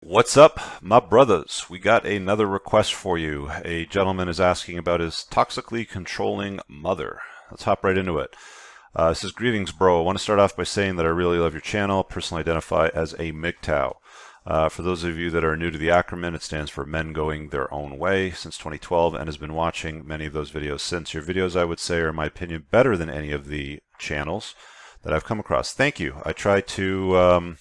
What's up, my brothers? We got another request for you. A gentleman is asking about his toxically controlling mother. Let's hop right into it. It says, greetings, bro. I want to start off by saying that I really love your channel. Personally identify as a MGTOW. For those of you that are new to the acronym, it stands for Men Going Their Own Way since 2012 and has been watching many of those videos since. Your videos, I would say, are, in my opinion, better than any of the channels that I've come across. Thank you. I try to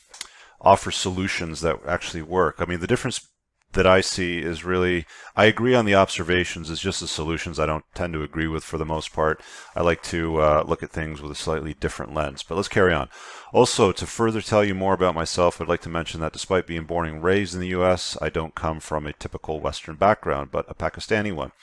offer solutions that actually work. I mean, the difference that I see is really, I agree on the observations, it's just the solutions I don't tend to agree with for the most part. I like to look at things with a slightly different lens, but let's carry on. Also, to further tell you more about myself, I'd like to mention that despite being born and raised in the US, I don't come from a typical Western background, but a Pakistani one.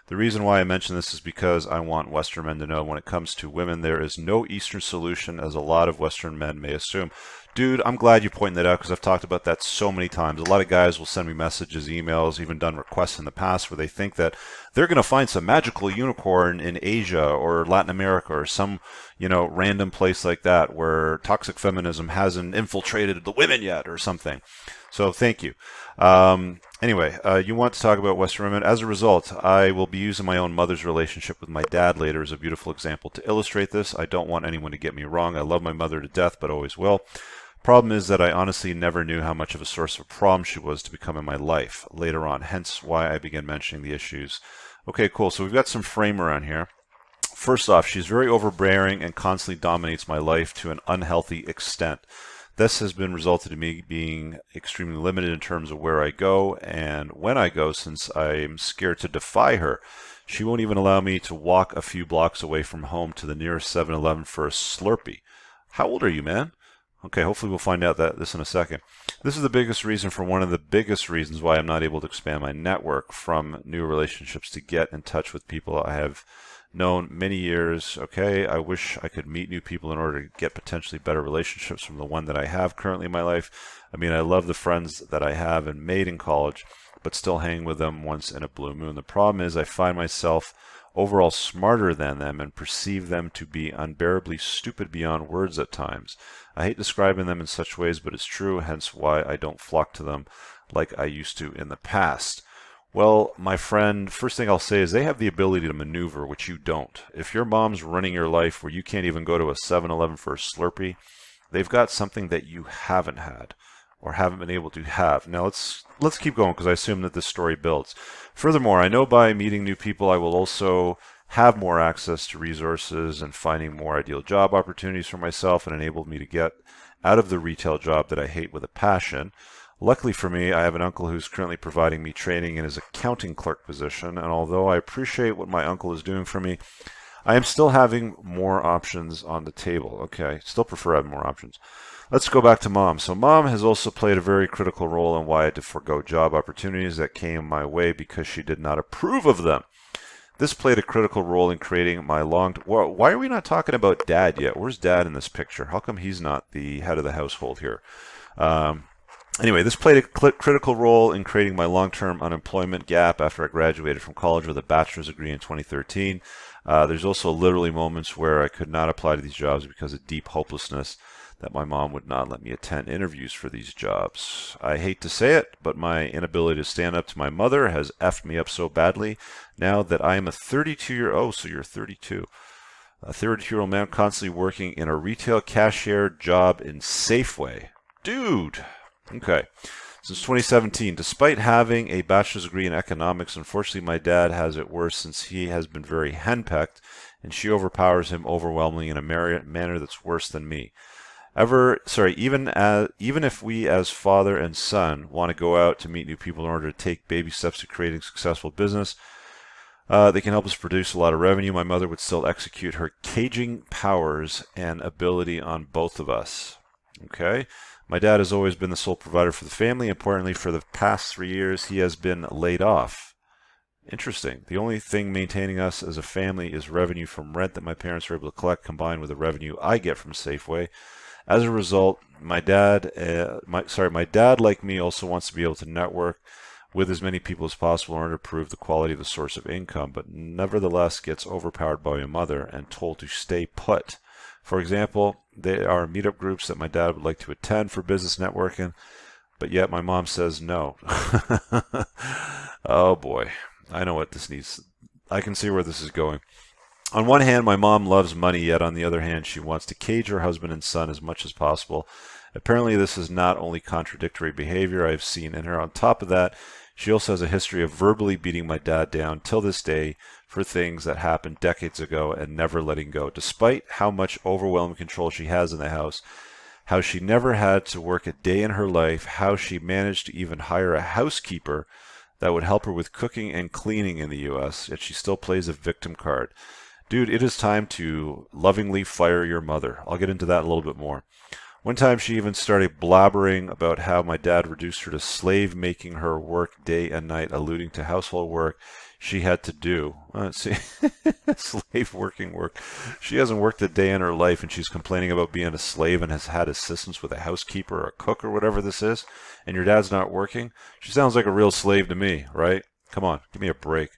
The reason why I mention this is because I want Western men to know when it comes to women, there is no Eastern solution, as a lot of Western men may assume. Dude, I'm glad you pointed that out because I've talked about that so many times. A lot of guys will send me messages, emails, even done requests in the past where they think that they're going to find some magical unicorn in Asia or Latin America or some, random place like that where toxic feminism hasn't infiltrated the women yet or something. So thank you. Anyway, you want to talk about Western women. As a result, I will be using my own mother's relationship with my dad later as a beautiful example to illustrate this. I don't want anyone to get me wrong. I love my mother to death, but always will. Problem is that I honestly never knew how much of a source of problem she was to become in my life later on, hence why I began mentioning the issues. Okay, cool. So we've got some frame around here. First off, she's very overbearing and constantly dominates my life to an unhealthy extent. This has been resulted in me being extremely limited in terms of where I go and when I go, since I'm scared to defy her. She won't even allow me to walk a few blocks away from home to the nearest 7-Eleven for a Slurpee. How old are you, man? Okay, hopefully we'll find out this in a second. This is the biggest reason for one of the biggest reasons why I'm not able to expand my network from new relationships to get in touch with people I have known many years. Okay, I wish I could meet new people in order to get potentially better relationships from the one that I have currently in my life. I mean, I love the friends that I have and made in college, but still hang with them once in a blue moon. The problem is I find myself overall smarter than them and perceive them to be unbearably stupid beyond words at times. I hate describing them in such ways, but it's true, hence why I don't flock to them like I used to in the past. Well, my friend, first thing I'll say is they have the ability to maneuver, which you don't. If your mom's running your life where you can't even go to a 7-Eleven for a Slurpee, they've got something that you haven't had or haven't been able to have. Now let's keep going because I assume that this story builds. Furthermore, I know by meeting new people I will also have more access to resources and finding more ideal job opportunities for myself, and enabled me to get out of the retail job that I hate with a passion. Luckily for me, I have an uncle who's currently providing me training in his accounting clerk position, and although I appreciate what my uncle is doing for me, I am still having more options on the table. Okay, still prefer having more options. Let's go back to mom. So mom has also played a very critical role in why I had to forego job opportunities that came my way because she did not approve of them. This played a critical role in creating my well, why are we not talking about dad yet? Where's dad in this picture? How come he's not the head of the household here? Anyway, this played a critical role in creating my long-term unemployment gap after I graduated from college with a bachelor's degree in 2013. There's also literally moments where I could not apply to these jobs because of deep hopelessness that my mom would not let me attend interviews for these jobs. I hate to say it, but my inability to stand up to my mother has effed me up so badly now that I am a 32-year-old, so you're 32. A 32-year-old man constantly working in a retail cashier job in Safeway. Dude! Okay. Since 2017, despite having a bachelor's degree in economics, unfortunately my dad has it worse since he has been very henpecked and she overpowers him overwhelmingly in a manner that's worse than me. Even if we as father and son want to go out to meet new people in order to take baby steps to creating successful business, they can help us produce a lot of revenue. My mother would still execute her caging powers and ability on both of us. Okay. My dad has always been the sole provider for the family. Importantly, for the past 3 years, he has been laid off. Interesting. The only thing maintaining us as a family is revenue from rent that my parents are able to collect, combined with the revenue I get from Safeway. As a result, my dad, like me, also wants to be able to network with as many people as possible in order to prove the quality of the source of income, but nevertheless gets overpowered by my mother and told to stay put. For example, there are meetup groups that my dad would like to attend for business networking, but yet my mom says no. Oh boy, I know what this needs. I can see where this is going. On one hand, my mom loves money, yet on the other hand, she wants to cage her husband and son as much as possible. Apparently, this is not only contradictory behavior I've seen in her. On top of that, she also has a history of verbally beating my dad down till this day for things that happened decades ago and never letting go. Despite how much overwhelming control she has in the house, how she never had to work a day in her life, how she managed to even hire a housekeeper that would help her with cooking and cleaning in the U.S., yet she still plays a victim card. Dude, it is time to lovingly fire your mother. I'll get into that a little bit more. One time she even started blabbering about how my dad reduced her to slave, making her work day and night, alluding to household work she had to do. See, slave work. She hasn't worked a day in her life and she's complaining about being a slave and has had assistance with a housekeeper or a cook or whatever this is, and your dad's not working? She sounds like a real slave to me, right? Come on, give me a break.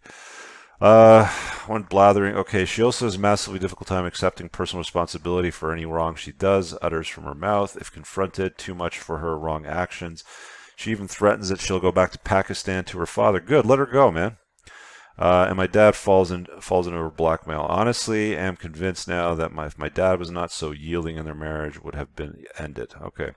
One blathering. Okay, she also has a massively difficult time accepting personal responsibility for any wrong she does, utters from her mouth, if confronted, too much for her wrong actions. She even threatens that she'll go back to Pakistan to her father. Good, let her go, man. And my dad falls into her blackmail. Honestly, I am convinced now that if my dad was not so yielding in their marriage, would have been ended. Okay.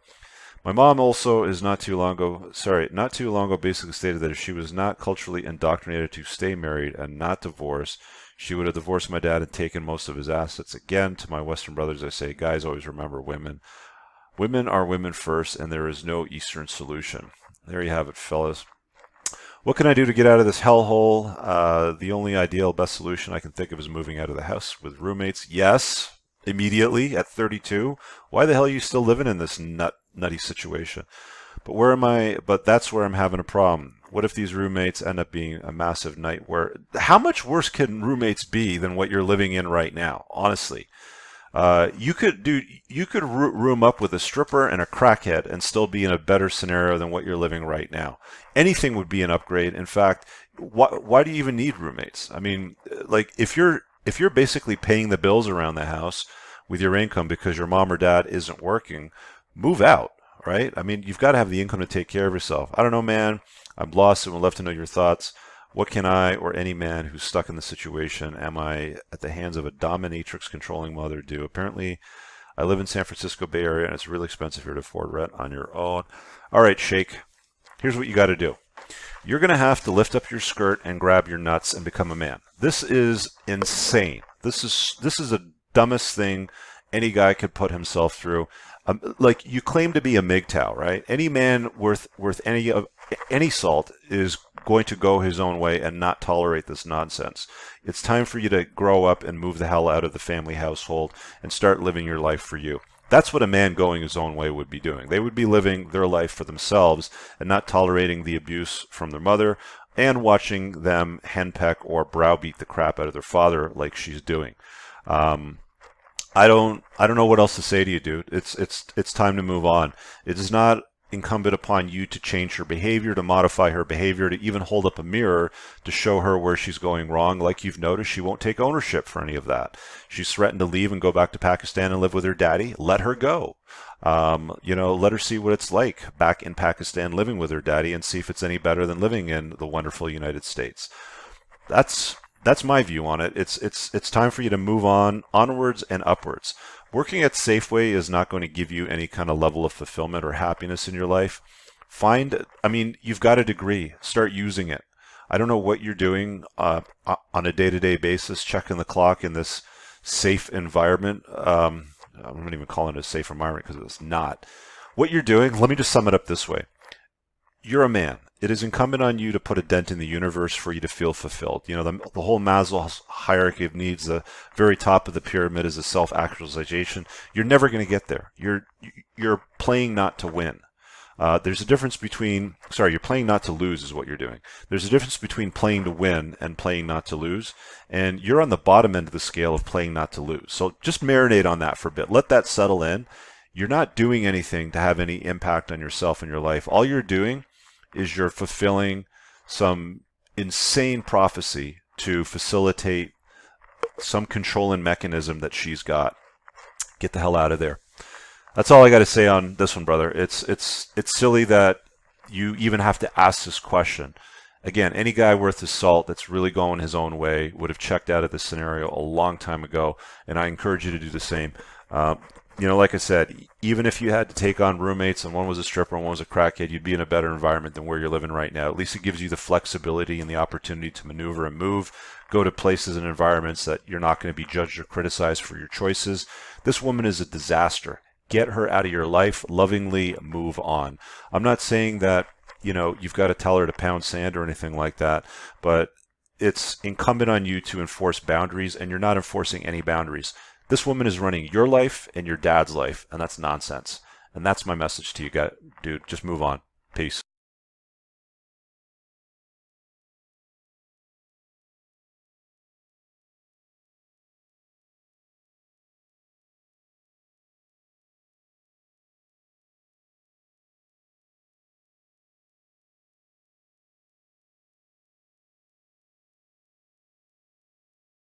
My mom also is not too long ago basically stated that if she was not culturally indoctrinated to stay married and not divorce, she would have divorced my dad and taken most of his assets. Again, to my Western brothers, I say, guys, always remember women. Women are women first, and there is no Eastern solution. There you have it, fellas. What can I do to get out of this hellhole? The only ideal, best solution I can think of is moving out of the house with roommates. Yes, immediately at 32. Why the hell are you still living in this nutty situation? But that's where I'm having a problem. What if these roommates end up being a massive nightmare? How much worse can roommates be than what you're living in right now? Honestly, you could room up with a stripper and a crackhead and still be in a better scenario than what you're living right now. Anything would be an upgrade. In fact, why do you even need roommates? I mean, like if you're basically paying the bills around the house with your income because your mom or dad isn't working, move out, right? I mean, you've got to have the income to take care of yourself. I don't know, man. I'm lost and would love to know your thoughts. What can I or any man who's stuck in the situation, am I at the hands of a dominatrix controlling mother, do? Apparently, I live in San Francisco Bay Area and it's really expensive here to afford rent on your own. All right, Shake. Here's what you got to do. You're going to have to lift up your skirt and grab your nuts and become a man. This is insane. This is the dumbest thing any guy could put himself through. Like, you claim to be a MGTOW, right? Any man worth any salt is going to go his own way and not tolerate this nonsense. It's time for you to grow up and move the hell out of the family household and start living your life for you. That's what a man going his own way would be doing. They would be living their life for themselves and not tolerating the abuse from their mother and watching them henpeck or browbeat the crap out of their father like she's doing. I don't know what else to say to you, dude. It's time to move on. It is not incumbent upon you to change her behavior, to modify her behavior, to even hold up a mirror to show her where she's going wrong. Like you've noticed, she won't take ownership for any of that. She's threatened to leave and go back to Pakistan and live with her daddy. Let her go. Let her see what it's like back in Pakistan living with her daddy and see if it's any better than living in the wonderful United States. That's my view on it. It's time for you to move onwards and upwards. Working at Safeway is not going to give you any kind of level of fulfillment or happiness in your life. You've got a degree. Start using it. I don't know what you're doing on a day-to-day basis, checking the clock in this safe environment. I'm not even calling it a safe environment because it's not. What you're doing, let me just sum it up this way. You're a man. It is incumbent on you to put a dent in the universe for you to feel fulfilled. You know, the whole Maslow's hierarchy of needs, the very top of the pyramid is a self-actualization. You're never going to get there. You're playing not to win. There's a difference between, you're playing not to lose is what you're doing. There's a difference between playing to win and playing not to lose. And you're on the bottom end of the scale of playing not to lose. So just marinate on that for a bit. Let that settle in. You're not doing anything to have any impact on yourself and your life. All you're doing is you're fulfilling some insane prophecy to facilitate some controlling mechanism that she's got. Get the hell out of there. That's all I got to say on this one, brother. It's silly that you even have to ask this question. Again, any guy worth his salt that's really going his own way would have checked out of this scenario a long time ago, and I encourage you to do the same. Like I said, even if you had to take on roommates and one was a stripper and one was a crackhead, you'd be in a better environment than where you're living right now. At least it gives you the flexibility and the opportunity to maneuver and move, go to places and environments that you're not going to be judged or criticized for your choices. This woman is a disaster. Get her out of your life, lovingly move on. I'm not saying that, you've got to tell her to pound sand or anything like that, but it's incumbent on you to enforce boundaries, and you're not enforcing any boundaries. This woman is running your life and your dad's life, and that's nonsense. And that's my message to you, guys. Dude, just move on. Peace.